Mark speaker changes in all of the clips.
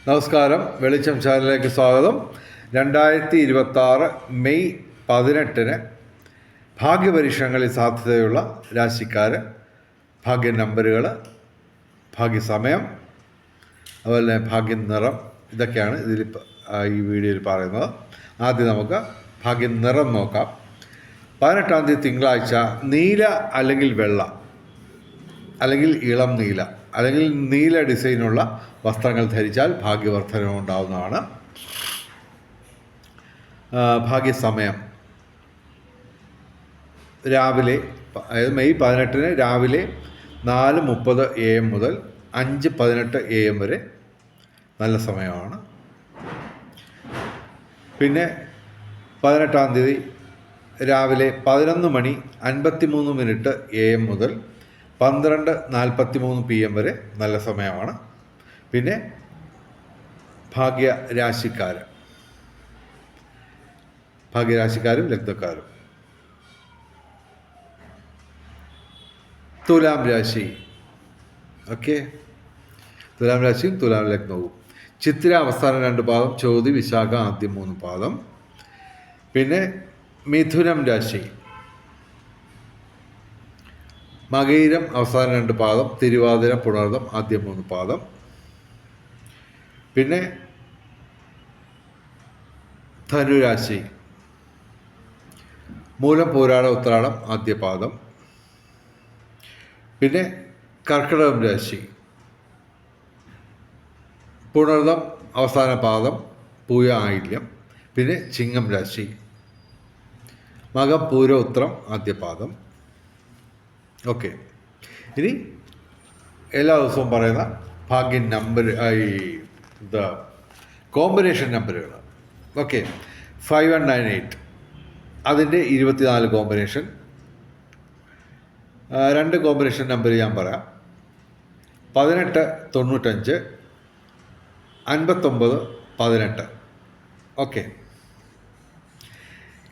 Speaker 1: നമസ്കാരം, വെളിച്ചം ചാനലിലേക്ക് സ്വാഗതം. 2026 മെയ് 18 ഭാഗ്യപരീക്ഷണങ്ങളിൽ സാധ്യതയുള്ള രാശിക്കാർ, ഭാഗ്യ നമ്പറുകൾ, ഭാഗ്യസമയം, അതുപോലെ ഭാഗ്യ നിറം, ഇതൊക്കെയാണ് ഈ വീഡിയോയിൽ പറയുന്നത്. ആദ്യം നമുക്ക് ഭാഗ്യ നിറം നോക്കാം. 18-ാം തീയതി തിങ്കളാഴ്ച നീല അല്ലെങ്കിൽ വെള്ള അല്ലെങ്കിൽ ഇളം നീല അല്ലെങ്കിൽ നീല ഡിസൈനുള്ള വസ്ത്രങ്ങൾ ധരിച്ചാൽ ഭാഗ്യവർദ്ധനവ് ഉണ്ടാവുന്നതാണ്. ഭാഗ്യസമയം രാവിലെ, അതായത് മെയ് 18 രാവിലെ 4:30 AM മുതൽ 5:18 AM വരെ നല്ല സമയമാണ്. പിന്നെ 18-ാം തീയതി രാവിലെ 11:53 AM മുതൽ 12:43 PM വരെ നല്ല സമയമാണ്. പിന്നെ ഭാഗ്യരാശിക്കാരും ലഗ്നക്കാരും. തുലാം രാശി, ഓക്കെ, തുലാം രാശിയും തുലാം ലഗ്നവും. ചിത്തിര അവസാനം 2 പാദം, ചോതി വിശാഖ ആദ്യം 3 പാദം. പിന്നെ മിഥുനം രാശി, മകയിരം അവസാനം 2 പാദം, തിരുവാതിര പുണർദം ആദ്യം 3 പാദം. പിന്നെ ധനുരാശി, മൂലം പൂരാട ഉത്രാടം ആദ്യ പാദം. പിന്നെ കർക്കിടകം രാശി, പുണർദം അവസാന പാദം, പൂയ ആയില്യം. പിന്നെ ചിങ്ങം രാശി, മകം പൂര ഉത്രം ആദ്യ പാദം. ഓക്കെ, ഇനി എല്ലാ ദിവസവും പറയുന്ന ഭാഗ്യ നമ്പർ, കോമ്പിനേഷൻ നമ്പറുകൾ. ഓക്കെ, 5198 അതിൻ്റെ 24 കോമ്പിനേഷൻ. 2 കോമ്പിനേഷൻ നമ്പർ ഞാൻ പറയാം. 1895, 59, 18. ഓക്കെ,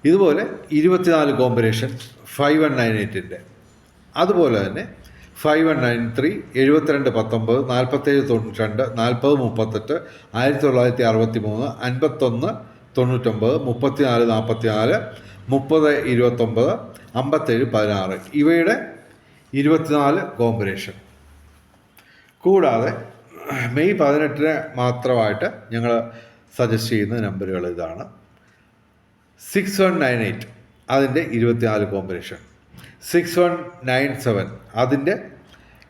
Speaker 1: ഇതുപോലെ 24 കോമ്പിനേഷൻ 5198-ൻ്റെ. അതുപോലെ തന്നെ 5193, 7219, 4792, 4038, 1963, 5199, 3444, 3029, 5716 ഇവയുടെ 24 കോമ്പിനേഷൻ. കൂടാതെ മെയ് 18 മാത്രമായിട്ട് ഞങ്ങൾ സജസ്റ്റ് ചെയ്യുന്ന നമ്പറുകൾ ഇതാണ്. 6198 അതിൻ്റെ 24 കോമ്പിനേഷൻ. 6197 അതിൻ്റെ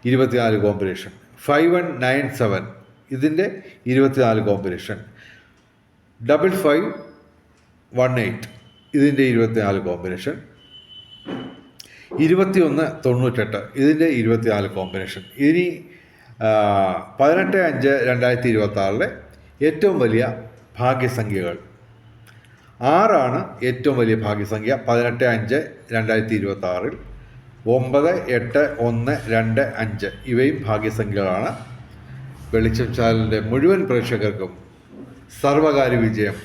Speaker 1: 24 കോമ്പിനേഷൻ. 5197 ഇതിൻ്റെ 24 കോമ്പിനേഷൻ. 5518 ഇതിൻ്റെ 24 കോമ്പിനേഷൻ. 2198 ഇതിൻ്റെ 24 കോമ്പിനേഷൻ. ഇനി 18/5/2026 ഏറ്റവും വലിയ ഭാഗ്യസംഖ്യകൾ 6 ഏറ്റവും വലിയ ഭാഗ്യസംഖ്യ. 18/5/2026 9, 8, 1, 2, 5 ഇവയും ഭാഗ്യസംഖ്യകളാണ്. വെളിച്ചം ചാനലിൻ്റെ മുഴുവൻ പ്രേക്ഷകർക്കും സർവകാര്യ വിജയം,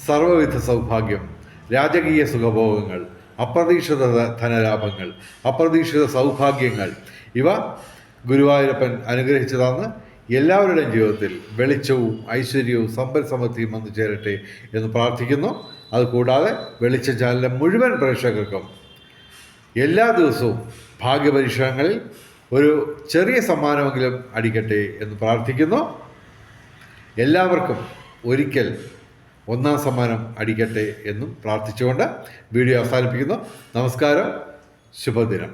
Speaker 1: സർവവിധ സൗഭാഗ്യം, രാജകീയ സുഖഭോഗങ്ങൾ, അപ്രതീക്ഷിത ധനലാഭങ്ങൾ, അപ്രതീക്ഷിത സൗഭാഗ്യങ്ങൾ ഇവ ഗുരുവായൂരപ്പൻ അനുഗ്രഹിച്ചു തന്ന് എല്ലാവരുടെയും ജീവിതത്തിൽ വെളിച്ചവും ഐശ്വര്യവും സമ്പൽ സമൃദ്ധിയും വന്നു ചേരട്ടെ എന്ന് പ്രാർത്ഥിക്കുന്നു. അതുകൂടാതെ വെളിച്ചം ചാനലിലെ മുഴുവൻ പ്രേക്ഷകർക്കും എല്ലാ ദിവസവും ഭാഗ്യപരീക്ഷണങ്ങളിൽ ഒരു ചെറിയ സമ്മാനമെങ്കിലും അടിക്കട്ടെ എന്ന് പ്രാർത്ഥിക്കുന്നു. എല്ലാവർക്കും ഒരിക്കൽ 1ാം സമ്മാനം അടിക്കട്ടെ എന്നും പ്രാർത്ഥിച്ചുകൊണ്ട് വീഡിയോ അവസാനിപ്പിക്കുന്നു. നമസ്കാരം, ശുഭദിനം.